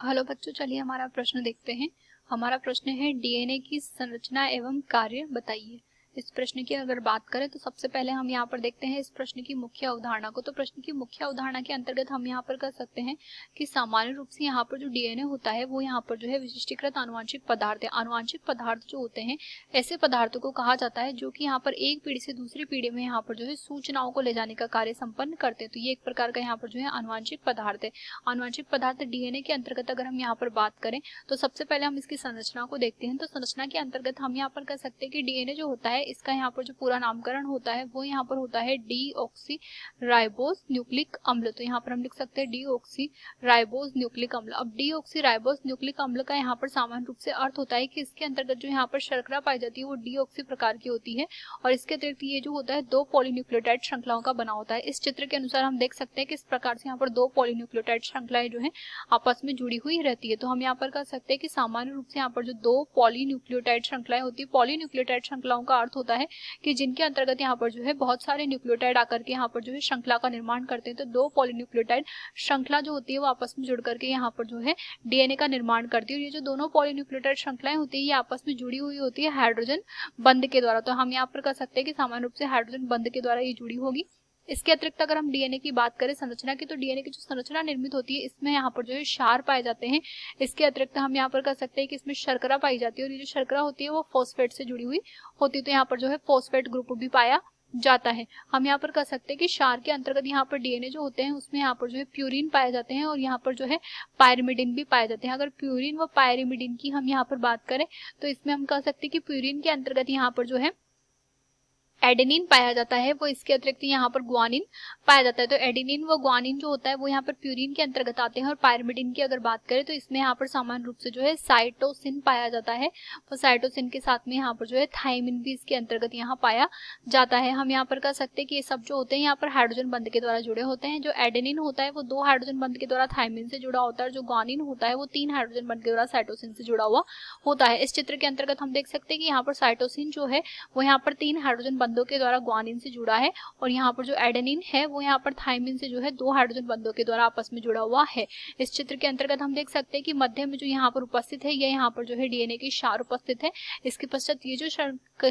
Hello बच्चों, चलिए हमारा प्रश्न देखते हैं। हमारा प्रश्न है डीएनए की संरचना एवं कार्य बताइए। इस प्रश्न की अगर बात करें तो सबसे पहले हम यहाँ पर देखते हैं इस प्रश्न की मुख्य अवधारणा को। तो प्रश्न की मुख्य अवधारणा के अंतर्गत हम यहाँ पर कर सकते हैं कि सामान्य रूप से यहाँ पर जो डीएनए होता है वो यहाँ पर जो है विशिष्टीकृत आनुवंशिक पदार्थ है। आनुवंशिक पदार्थ जो होते हैं ऐसे पदार्थों को कहा जाता है जो कि यहाँ पर एक पीढ़ी से दूसरी पीढ़ी में यहाँ पर जो है सूचनाओं को ले जाने का कार्य संपन्न करते हैं। तो ये एक प्रकार का यहाँ पर जो है आनुवंशिक पदार्थ है। आनुवंशिक पदार्थ डीएनए के अंतर्गत अगर हम यहाँ पर बात करें तो सबसे पहले हम इसकी संरचना को देखते हैं। तो संरचना के अंतर्गत हम यहाँ पर कह सकते हैं कि डीएनए जो होता है इसका यहाँ पर जो पूरा नामकरण होता है वो यहाँ पर होता है डीऑक्सी राइबोज न्यूक्लिक अम्ल। तो यहाँ पर हम लिख सकते हैं डीऑक्सी राइबोज न्यूक्लिक अम्ल। अब डीऑक्सी राइबोज न्यूक्लिक अम्ल का यहाँ पर सामान्य रूप से अर्थ होता है कि इसके अंतर्गत जो यहाँ पर शर्करा पाई जाती है वो डीऑक्सी प्रकार की होती है और इसके अतिरिक्त ये जो होता है दो पॉलीन्यूक्लियोटाइड श्रृंखलाओं का बना होता है। इस चित्र के अनुसार हम देख सकते हैं कि इस प्रकार से यहाँ पर दो पॉलीन्यूक्लियोटाइड श्रृंखलाएं जो है आपस में जुड़ी हुई रहती है। तो हम यहाँ पर कह सकते हैं कि सामान्य रूप से यहाँ पर जो दो पॉलीन्यूक्लियोटाइड श्रृंखलाएं होती है, पॉलीन्यूक्लियोटाइड श्रृंखलाओं का अर्थ होता है कि जिनके अंतर्गत यहाँ पर जो है बहुत सारे न्यूक्लियोटाइड आकर के यहाँ पर जो है श्रृंखला का निर्माण करते हैं। तो दो पॉलीन्यूक्लियोटाइड श्रृंखला जो होती है वो आपस में जुड़ करके यहाँ पर जो है डीएनए का निर्माण करती है। और ये जो दोनों पॉलीन्यूक्लियोटाइड श्रृंखलाएं होती है ये आपस में जुड़ी हुई होती है हाइड्रोजन बंध के द्वारा। तो हम यहाँ पर कह सकते हैं कि सामान्य रूप से हाइड्रोजन बंध के द्वारा ये जुड़ी होगी। इसके अतिरिक्त अगर हम डीएनए की बात करें संरचना की, तो डीएनए की जो संरचना निर्मित होती है इसमें यहाँ पर जो है क्षार पाए जाते हैं। इसके अतिरिक्त हम यहाँ पर कह सकते हैं कि इसमें शर्करा पाई जाती है और ये जो शर्करा होती है वो फॉस्फेट से जुड़ी हुई होती है। तो यहाँ पर जो है फॉस्फेट ग्रुप भी पाया जाता है। हम यहाँ पर कह सकते हैं कि क्षार के अंतर्गत यहाँ पर डीएनए जो होते हैं उसमें यहाँ पर जो है प्यूरिन पाए जाते हैं और यहाँ पर जो है पायरिमिडिन भी पाए जाते हैं। अगर प्यूरिन व पायरिमिडिन की हम यहाँ पर बात करें तो इसमें हम कह सकते हैं कि प्यूरिन के अंतर्गत यहाँ पर जो है एडेनिन पाया जाता है, वो इसके अतिरिक्त यहाँ पर ग्वानिन पाया जाता है। तो एडेनिन व ग्वानिन जो होता है वो यहाँ पर प्यूरिन के अंतर्गत आते हैं। और पायरिमिडिन की अगर बात करें तो इसमें यहाँ पर सामान्य रूप से जो है साइटोसिन पाया जाता है। वो साइटोसिन के साथ में यहाँ पर जो है थाइमिन भी इसके अंतर्गत यहाँ पाया जाता है। हम यहाँ पर कह सकते हैं कि ये सब जो होते हैं यहाँ पर हाइड्रोजन बंध के द्वारा जुड़े होते हैं। जो एडेनिन होता है वो दो हाइड्रोजन बंध के द्वारा थाइमिन से जुड़ा होता है। जो ग्वानिन होता है वो तीन हाइड्रोजन बंध के द्वारा साइटोसिन से जुड़ा हुआ होता है। इस चित्र के अंतर्गत हम देख सकते हैं कि यहाँ पर साइटोसिन जो है वो यहाँ पर तीन हाइड्रोजन बंधों के द्वारा ग्वानिन से जुड़ा है और यहाँ पर जो एडेनिन है वो यहाँ पर थाइमिन से जो है दो हाइड्रोजन बंधों के द्वारा आपस में जुड़ा हुआ है। इस चित्र के अंतर्गत हम देख सकते हैं कि मध्य में जो यहाँ पर उपस्थित है ये यहाँ पर जो है डीएनए की क्षार उपस्थित है। इसके पश्चात ये जो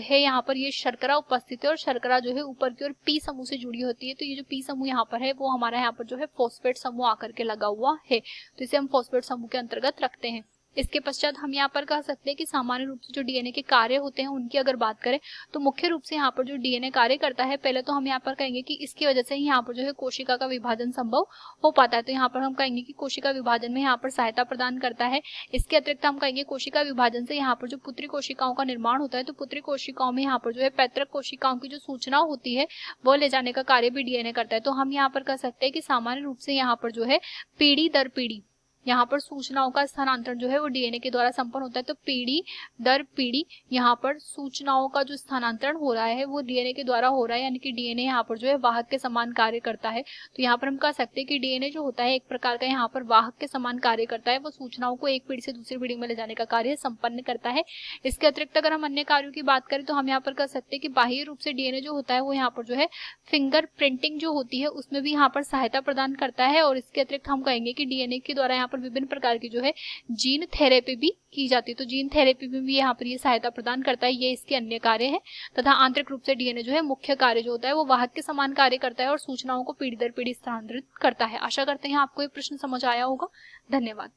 है यहाँ पर ये शर्करा उपस्थित है और शर्करा जो है ऊपर की ओर पी समूह से जुड़ी होती है। तो ये जो पी समूह यहाँ पर है वो हमारा यहाँ पर जो है फॉस्फेट समूह आकर के लगा हुआ है। तो इसे हम फॉस्फेट समूह के अंतर्गत रखते हैं। इसके पश्चात हम यहाँ पर कह सकते हैं कि सामान्य रूप से जो डीएनए के कार्य होते हैं उनकी अगर बात करें तो मुख्य रूप से यहाँ पर जो डीएनए कार्य करता है, पहले तो हम यहाँ पर कहेंगे कि इसकी वजह से यहाँ पर जो है कोशिका का विभाजन संभव हो पाता है। तो यहाँ पर हम कहेंगे कि कोशिका विभाजन में यहाँ पर सहायता प्रदान करता है। इसके अतिरिक्त हम कहेंगे कोशिका विभाजन से यहाँ पर जो पुत्री कोशिकाओं का निर्माण होता है, तो पुत्री कोशिकाओं में यहाँ पर जो है पैतृक कोशिकाओं की जो सूचना होती है वो ले जाने का कार्य भी डीएनए करता है। तो हम यहाँ पर कह सकते हैं कि सामान्य रूप से यहाँ पर जो है पीढ़ी दर पीढ़ी यहाँ पर सूचनाओं का स्थानांतरण जो है वो डीएनए के द्वारा संपन्न होता है। तो पीढ़ी दर पीढ़ी यहाँ पर सूचनाओं का जो स्थानांतरण हो रहा है वो डीएनए के द्वारा हो रहा है, यानी कि डीएनए यहाँ पर जो है वाहक के समान कार्य करता है। तो यहाँ पर हम कह सकते हैं कि डीएनए जो होता है एक प्रकार का यहाँ पर वाहक के समान कार्य करता है। वो सूचनाओं को एक पीढ़ी से दूसरी पीढ़ी में ले जाने का कार्य संपन्न करता है। इसके अतिरिक्त अगर हम अन्य कार्यों की बात करें तो हम यहाँ पर कह सकते हैं कि बाह्य रूप से डीएनए जो होता है वो यहाँ पर जो है फिंगर प्रिंटिंग जो होती है उसमें भी यहाँ पर सहायता प्रदान करता है। और इसके अतिरिक्त हम कहेंगे कि डीएनए के द्वारा यहाँ पर विभिन्न प्रकार की जो है जीन थेरेपी भी की जाती है। तो जीन थेरेपी में भी यहाँ पर ये सहायता प्रदान करता है, ये इसके अन्य कार्य है। तथा आंतरिक रूप से डीएनए जो है मुख्य कार्य जो होता है वो वाहक के समान कार्य करता है और सूचनाओं को पीढ़ी दर पीढ़ी स्थानांतरित करता है। आशा करते हैं आपको ये प्रश्न समझ आया होगा। धन्यवाद।